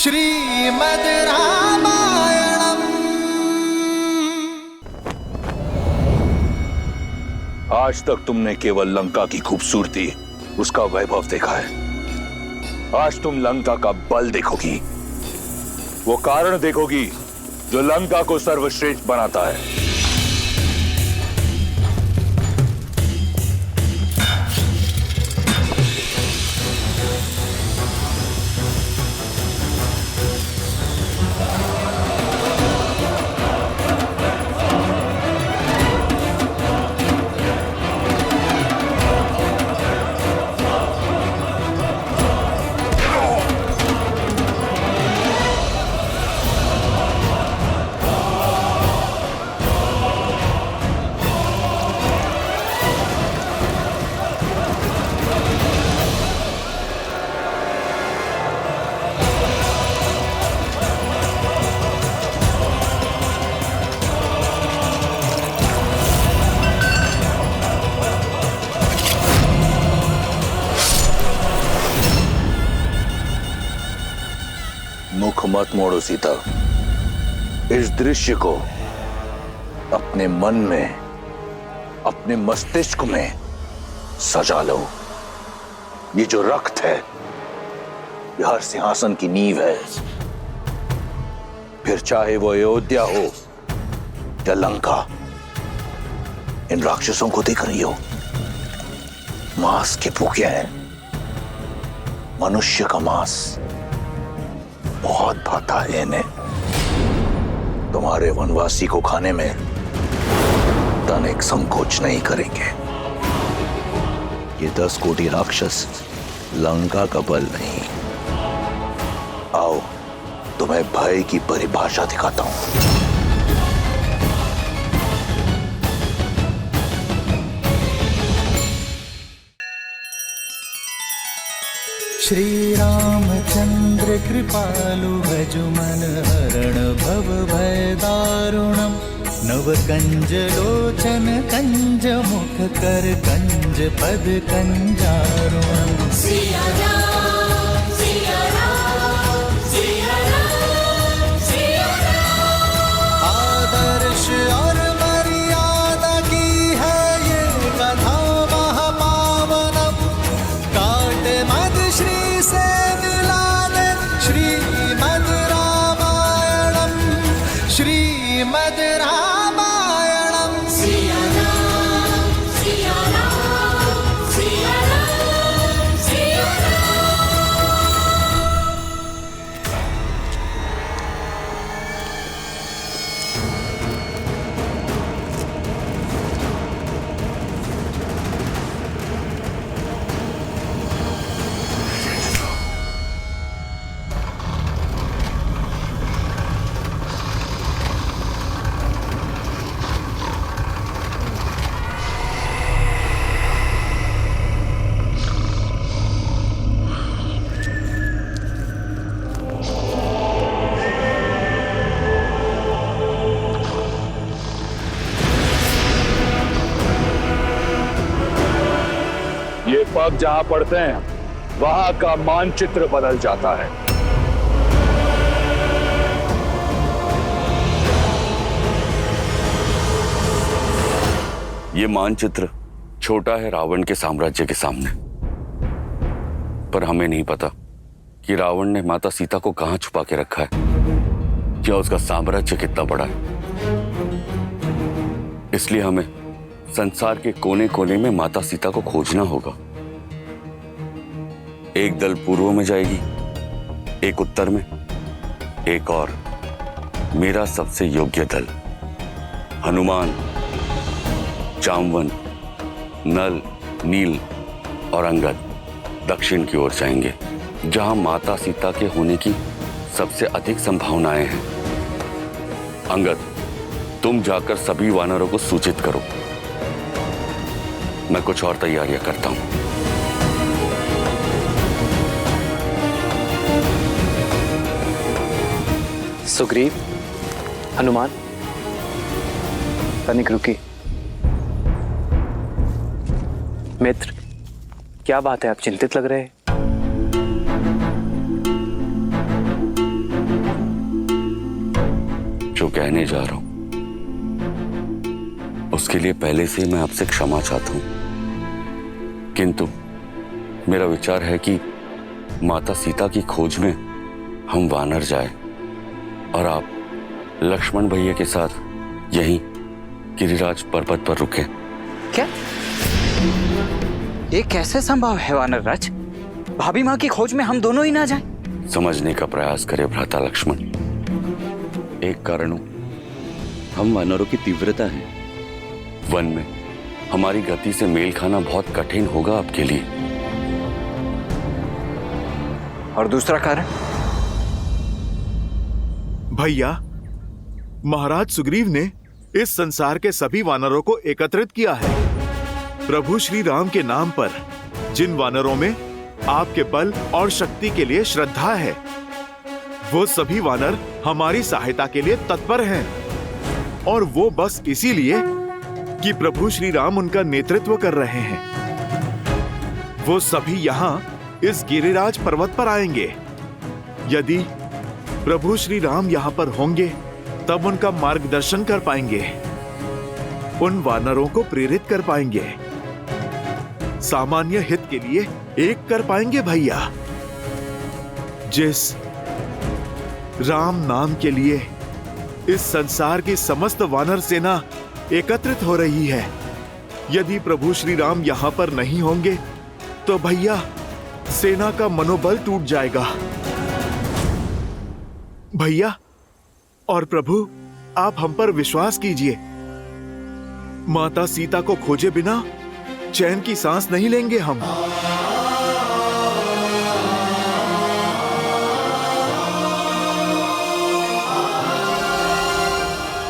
श्रीमद् रामायणम्। आज तक तुमने केवल लंका की खूबसूरती, उसका वैभव देखा है। आज तुम लंका का बल देखोगी, वो कारण देखोगी जो लंका को सर्वश्रेष्ठ बनाता है। मुख मत मोड़ो सीता, इस दृश्य को अपने मन में, अपने मस्तिष्क में सजा लो। ये जो रक्त है, ये हर सिंहासन की नींव है। फिर चाहे वो अयोध्या हो या लंका, इन राक्षसों को देख रही हो, मांस के भूखे हैं। मनुष्य का मांस बहुत भाता है इन्हें। तुम्हारे वनवासी को खाने में तनिक संकोच नहीं करेंगे। ये 10 कोटि राक्षस लंका का बल नहीं। आओ, तुम्हें भय की परिभाषा दिखाता हूं। श्री रामचंद्र कृपालु भजुमन हरण भव भय दारुणम। नव कंज लोचन कंज मुख कर कंज पद कंजारुणम। सिया राम, सिया राम, सिया राम, सिया राम। आदर्श और मर्यादा की है ये कथा महापावनम। काट मद श्री से मिला दे श्रीमद् रामायणम। श्रीमद् रामायणम। सिया राम, सिया राम, सिया राम, सिया राम। ये पग जहां पड़ते हैं, वहां का मानचित्र बदल जाता है। ये मानचित्र छोटा है रावण के साम्राज्य के सामने, पर हमें नहीं पता कि रावण ने माता सीता को कहां छुपा के रखा है, क्या उसका साम्राज्य कितना बड़ा है। इसलिए हमें संसार के कोने कोने में माता सीता को खोजना होगा। एक दल पूर्व में जाएगी, एक उत्तर में, एक और मेरा सबसे योग्य दल हनुमान, जामवन, नल, नील और अंगद दक्षिण की ओर जाएंगे, जहां माता सीता के होने की सबसे अधिक संभावनाएं हैं। अंगद, तुम जाकर सभी वानरों को सूचित करो। मैं कुछ और तैयारियां करता हूं। सुग्रीव, हनुमान, तनिक रुकी। मित्र, क्या बात है, आप चिंतित लग रहे हैं। कहने जा रहा हूं उसके लिए पहले से मैं आपसे क्षमा चाहता हूं, किंतु मेरा विचार है कि माता सीता की खोज में हम वानर जाए और आप लक्ष्मण भैया के साथ यहीं गिरिराज पर्वत पर रुके। क्या ये कैसे संभव है वानर राज? भाभी माँ की खोज में हम दोनों ही ना जाएं? समझने का प्रयास करे भ्राता लक्ष्मण। एक कारण हम वानरों की तीव्रता है, वन में हमारी गति से मेल खाना बहुत कठिन होगा आपके लिए। और दूसरा कारण? भैया, महाराज सुग्रीव ने इस संसार के सभी वानरों को एकत्रित किया है। प्रभु श्री राम के नाम पर जिन वानरों में आपके बल और शक्ति के लिए श्रद्धा है, वो सभी वानर हमारी सहायता के लिए तत्पर हैं। और वो बस इसीलिए कि प्रभु श्री राम उनका नेतृत्व कर रहे हैं। वो सभी यहाँ इस गिरिराज पर्वत पर आएंगे। यदि प्रभु श्री राम यहाँ पर होंगे तब उनका मार्गदर्शन कर पाएंगे, उन वानरों को प्रेरित कर पाएंगे, सामान्य हित के लिए एक कर पाएंगे। भैया, जिस राम नाम के लिए इस संसार की समस्त वानर सेना एकत्रित हो रही है, यदि प्रभु श्री राम यहाँ पर नहीं होंगे तो भैया सेना का मनोबल टूट जाएगा। भैया और प्रभु, आप हम पर विश्वास कीजिए। माता सीता को खोजे बिना चैन की सांस नहीं लेंगे हम।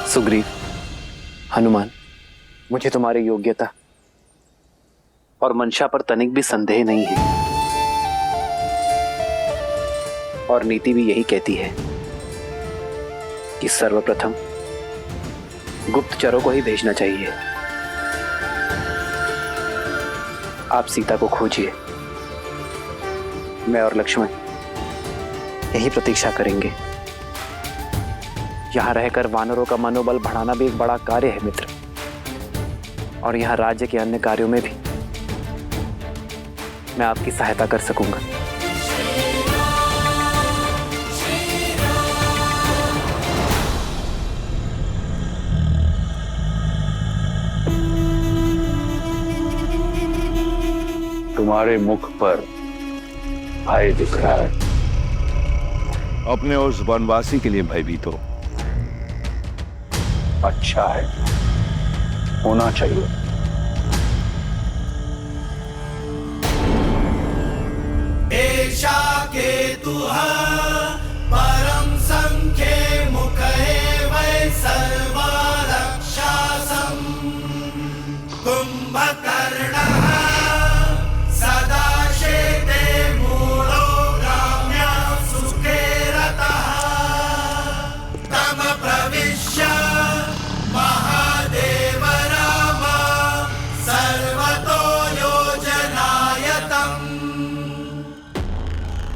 सुग्रीव, हनुमान, मुझे तुम्हारी योग्यता और मंशा पर तनिक भी संदेह नहीं है। और नीति भी यही कहती है कि सर्वप्रथम गुप्तचरों को ही भेजना चाहिए। आप सीता को खोजिए, मैं और लक्ष्मण यही प्रतीक्षा करेंगे। यहां रहकर वानरों का मनोबल बढ़ाना भी एक बड़ा कार्य है मित्र, और यहां राज्य के अन्य कार्यों में भी मैं आपकी सहायता कर सकूंगा। तुम्हारे मुख पर भय दिख रहा है। अपने उस वनवासी के लिए भयभीत हो। अच्छा है, होना चाहिए। एषा केतुः परम संख्ये मुखे वै सर्वा रक्षासम् कुंभकर्णः सदा शेते मूढो ग्राम्य सुखे रतः तम प्रविश्य महादेव राम सर्वतो योजनायतम्।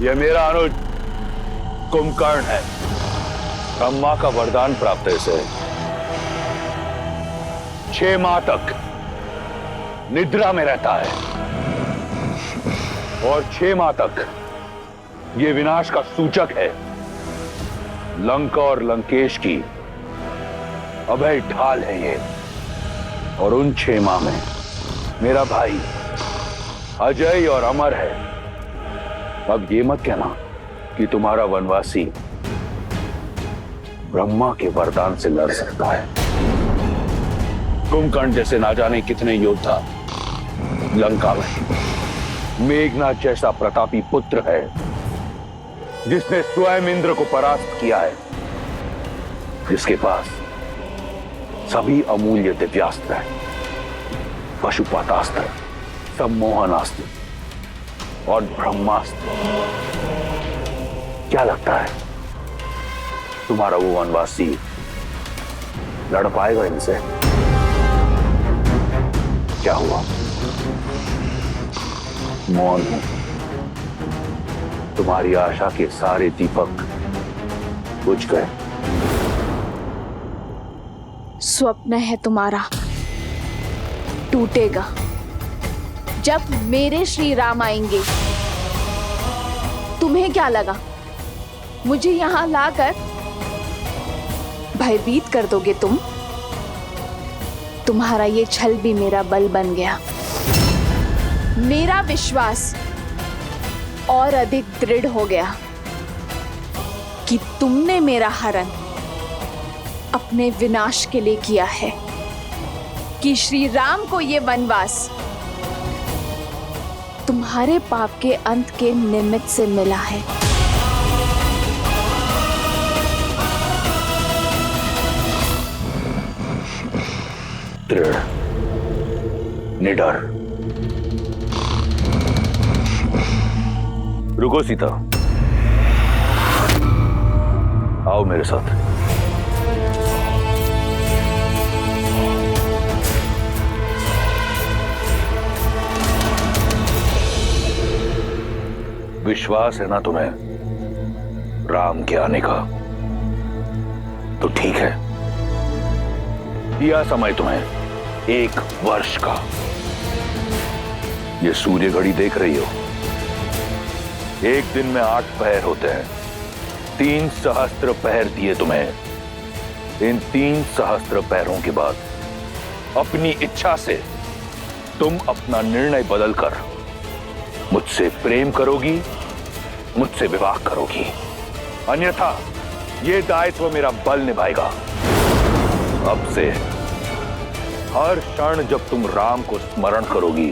यह मेरा अनुज कुंभकर्ण है। ब्रह्मा का वरदान प्राप्त है इसे। 6 माह तक निद्रा में रहता है और 6 माह तक यह विनाश का सूचक है। लंका और लंकेश की अभय ढाल है ये। और उन 6 माह में मेरा भाई अजय और अमर है। अब ये मत कहना कि तुम्हारा वनवासी ब्रह्मा के वरदान से लड़ सकता है। कुंभकर्ण जैसे ना जाने कितने योद्धा लंका में। मेघनाथ जैसा प्रतापी पुत्र है जिसने स्वयं इंद्र को परास्त किया है, जिसके पास सभी अमूल्य दिव्यास्त्र है, पशुपातास्त्र, सम्मोहनास्त्र और ब्रह्मास्त्र। क्या लगता है तुम्हारा वो वनवासी लड़ पाएगा इनसे? क्या हुआ? मौन हूं। तुम्हारी आशा के सारे दीपक बुझ गए। स्वप्न है तुम्हारा टूटेगा जब मेरे श्री राम आएंगे। तुम्हें क्या लगा मुझे यहां लाकर भयभीत कर दोगे तुम? तुम्हारा ये छल भी मेरा बल बन गया। मेरा विश्वास और अधिक दृढ़ हो गया कि तुमने मेरा हरण अपने विनाश के लिए किया है, कि श्री राम को ये वनवास तुम्हारे पाप के अंत के निमित्त से मिला है। दृढ़, निडर। रुको सीता, आओ मेरे साथ। विश्वास है ना तुम्हें राम के आने का? तो ठीक है, दिया समय तुम्हें 1 वर्ष का। ये सूर्य घड़ी देख रही हो, एक दिन में 8 पहर होते हैं। 3 सहस्त्र पहर दिए तुम्हें। इन 3 सहस्त्र पहरों के बाद अपनी इच्छा से तुम अपना निर्णय बदलकर मुझसे प्रेम करोगी, मुझसे विवाह करोगी। अन्यथा यह दायित्व मेरा बल निभाएगा। अब से हर क्षण जब तुम राम को स्मरण करोगी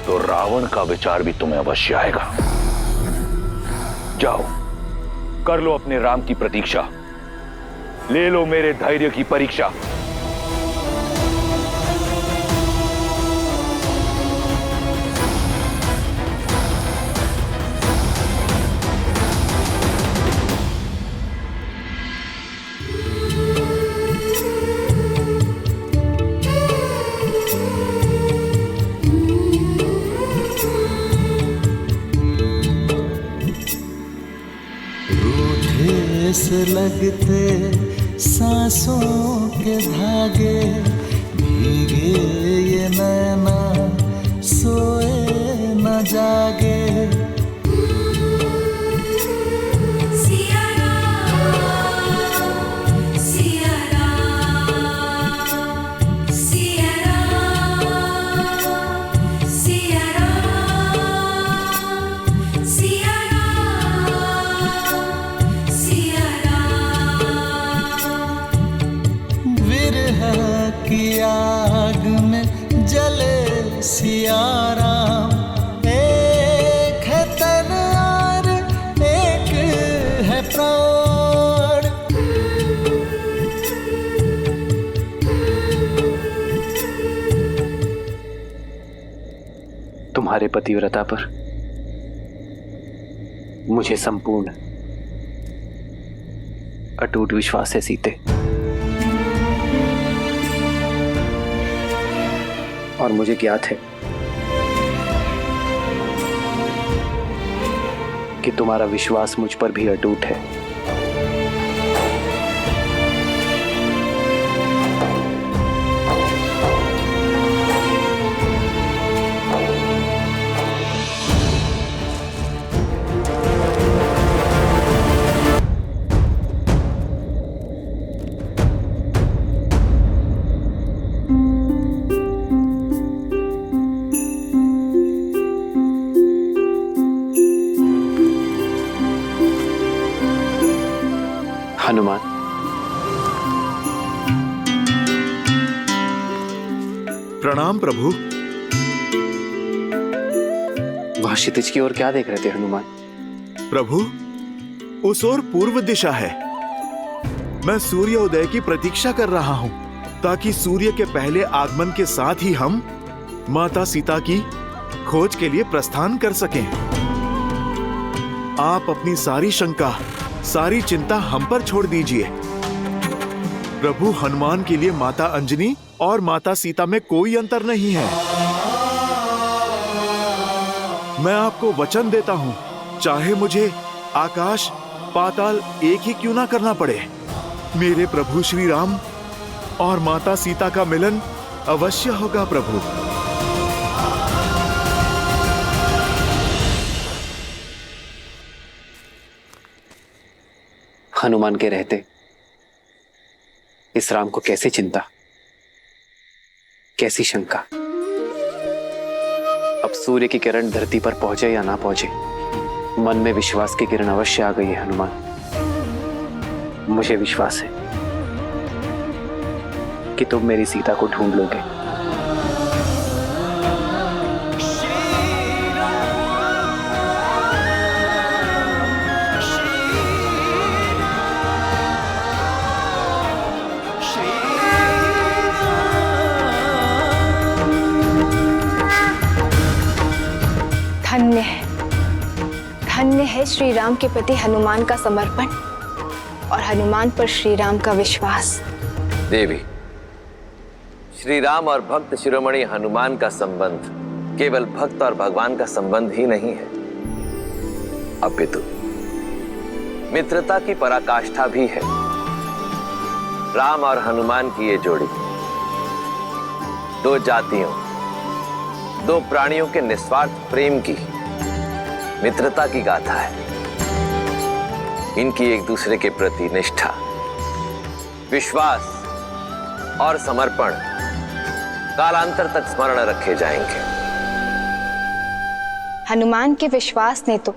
तो रावण का विचार भी तुम्हें अवश्य आएगा। जाओ, कर लो अपने राम की प्रतीक्षा, ले लो मेरे धैर्य की परीक्षा। से लगते सांसों के धागे, भीगे ये नैना सोए न जागे। सिया राम, सिया राम, सिया राम, सिया राम, सिया की आग में जले सिया राम। एक है तन और एक है प्राण। तुम्हारे पतिव्रता पर मुझे संपूर्ण अटूट विश्वास है सीते, और मुझे ज्ञात है कि तुम्हारा विश्वास मुझ पर भी अटूट है। हनुमान, प्रणाम प्रभु। वहां क्षितिज की ओर क्या देख रहे थे हनुमान? प्रभु, उस ओर पूर्व दिशा है। मैं सूर्योदय की प्रतीक्षा कर रहा हूं ताकि सूर्य के पहले आगमन के साथ ही हम माता सीता की खोज के लिए प्रस्थान कर सकें। आप अपनी सारी शंका, सारी चिंता हम पर छोड़ दीजिए। प्रभु हनुमान के लिए माता अंजनी और माता सीता में कोई अंतर नहीं है। मैं आपको वचन देता हूं, चाहे मुझे आकाश पाताल एक ही क्यों ना करना पड़े, मेरे प्रभु श्री राम और माता सीता का मिलन अवश्य होगा प्रभु। हनुमान के रहते इस राम को कैसी चिंता, कैसी शंका। अब सूर्य की किरण धरती पर पहुंचे या ना पहुंचे, मन में विश्वास की किरण अवश्य आ गई है हनुमान। मुझे विश्वास है कि तुम मेरी सीता को ढूंढ लोगे। धन्य है श्री राम के प्रति हनुमान का समर्पण और हनुमान पर श्री राम का विश्वास। देवी, श्री राम और भक्त शिरोमणि हनुमान का संबंध केवल भक्त और भगवान का संबंध ही नहीं है, अपितु मित्रता की पराकाष्ठा भी है। राम और हनुमान की ये जोड़ी दो जातियों, दो प्राणियों के निस्वार्थ प्रेम की, मित्रता की गाथा है। इनकी एक दूसरे के प्रति निष्ठा, विश्वास और समर्पण कालांतर तक स्मरण रखे जाएंगे। हनुमान के विश्वास ने तो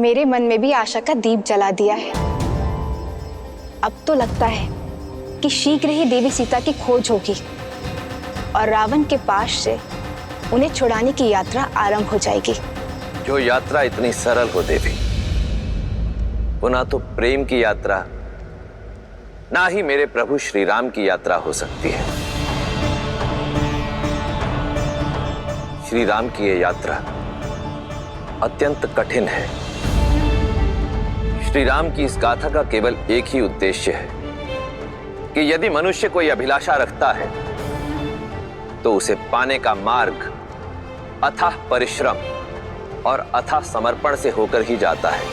मेरे मन में भी आशा का दीप जला दिया है। अब तो लगता है कि शीघ्र ही देवी सीता की खोज होगी और रावण के पास से उन्हें छुड़ाने की यात्रा आरंभ हो जाएगी। जो यात्रा इतनी सरल हो देवी, वो ना तो प्रेम की यात्रा, ना ही मेरे प्रभु श्री राम की यात्रा हो सकती है। श्री राम की ये यात्रा अत्यंत कठिन है। श्री राम की इस गाथा का केवल एक ही उद्देश्य है कि यदि मनुष्य कोई अभिलाषा रखता है तो उसे पाने का मार्ग अथाह परिश्रम और अथाह समर्पण से होकर ही जाता है।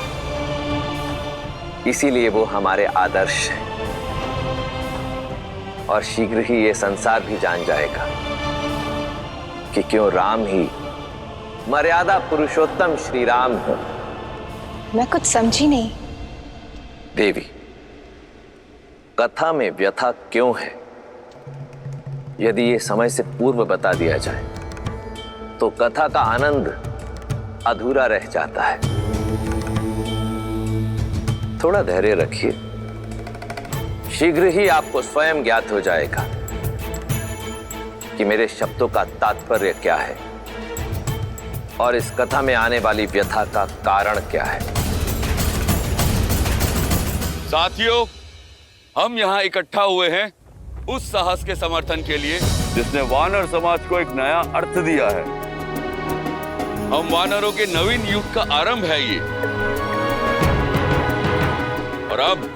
इसीलिए वो हमारे आदर्श हैं और शीघ्र ही ये संसार भी जान जाएगा कि क्यों राम ही मर्यादा पुरुषोत्तम श्री राम है। मैं कुछ समझी नहीं। देवी, कथा में व्यथा क्यों है, यदि ये समय से पूर्व बता दिया जाए तो कथा का आनंद अधूरा रह जाता है। थोड़ा धैर्य रखिए, शीघ्र ही आपको स्वयं ज्ञात हो जाएगा कि मेरे शब्दों का तात्पर्य क्या है और इस कथा में आने वाली व्यथा का कारण क्या है। साथियों, हम यहाँ इकट्ठा हुए हैं उस साहस के समर्थन के लिए जिसने वानर समाज को एक नया अर्थ दिया है। हम वानरों के नवीन युग का आरंभ है ये, और अब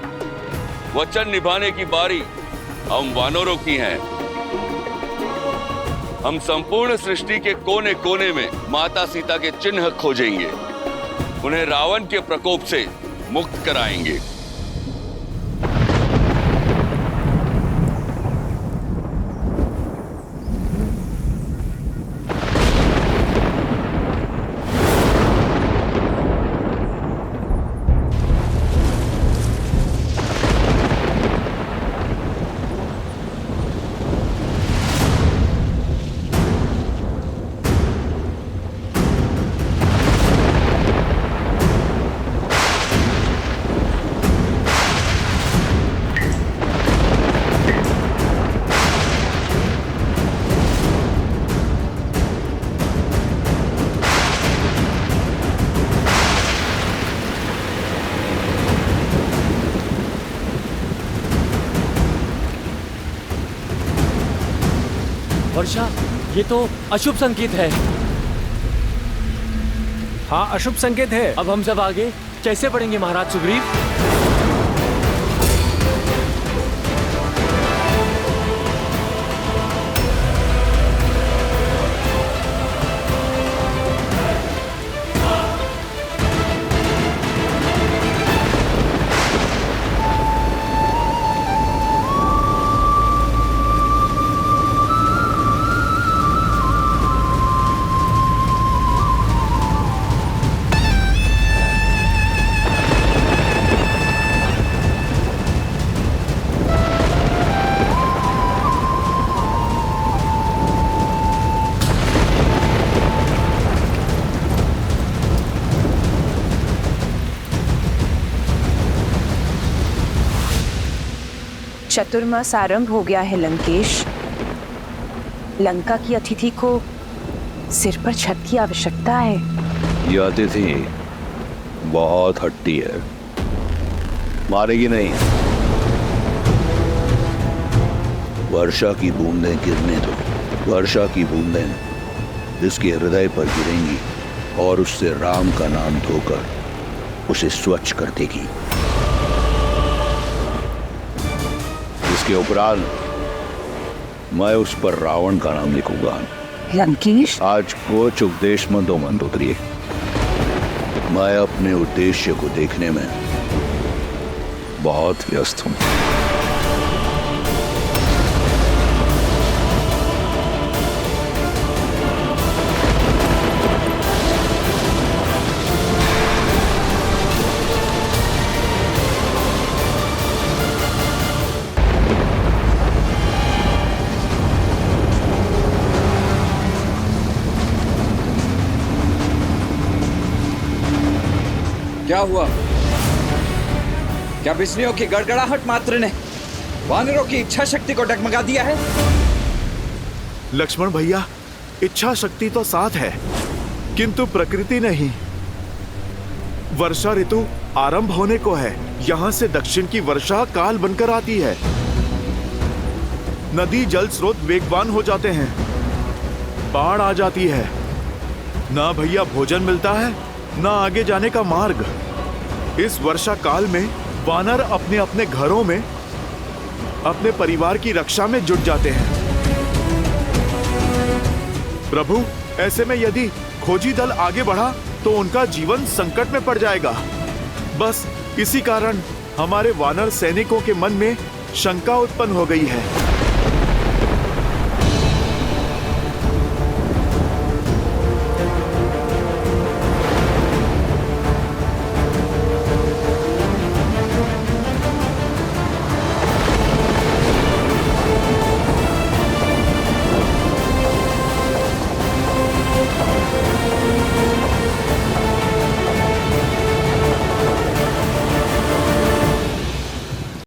वचन निभाने की बारी हम वानरों की है। हम संपूर्ण सृष्टि के कोने कोने में माता सीता के चिन्ह खोजेंगे, उन्हें रावण के प्रकोप से मुक्त कराएंगे। वर्षा, ये तो अशुभ संकेत है। हाँ, अशुभ संकेत है। अब हम सब आगे कैसे बढ़ेंगे महाराज सुग्रीव? चतुर्मास आरंभ हो गया है लंकेश। लंका की अतिथि को सिर पर छत की आवश्यकता है। ये अतिथि बहुत हट्टी है, मारेगी नहीं। वर्षा की बूंदें गिरने दो। वर्षा की बूंदें इसके हृदय पर गिरेंगी और उससे राम का नाम धोकर उसे स्वच्छ कर देगी। इसके उपरांत मैं उस पर रावण का नाम लिखूंगा। लंकेश, आज कुछ उपदेश मत दो मंदोदरी। मैं अपने उद्देश्य को देखने में बहुत व्यस्त हूं। क्या हुआ? क्या बिजलियों की गड़गड़ाहट मात्र ने वानरों की इच्छा शक्ति को डगमगा दिया है? लक्ष्मण भैया, इच्छा शक्ति तो साथ है, किंतु प्रकृति नहीं। वर्षा ऋतु आरंभ होने को है। यहाँ से दक्षिण की वर्षा काल बनकर आती है। नदी जल स्रोत वेगवान हो जाते हैं। बाढ़ आ जाती है। ना भैया भोजन मिलता है, ना आगे जाने का मार्ग। इस वर्षा काल में वानर अपने अपने घरों में अपने परिवार की रक्षा में जुट जाते हैं। प्रभु, ऐसे में यदि खोजी दल आगे बढ़ा तो उनका जीवन संकट में पड़ जाएगा। बस इसी कारण हमारे वानर सैनिकों के मन में शंका उत्पन्न हो गई है।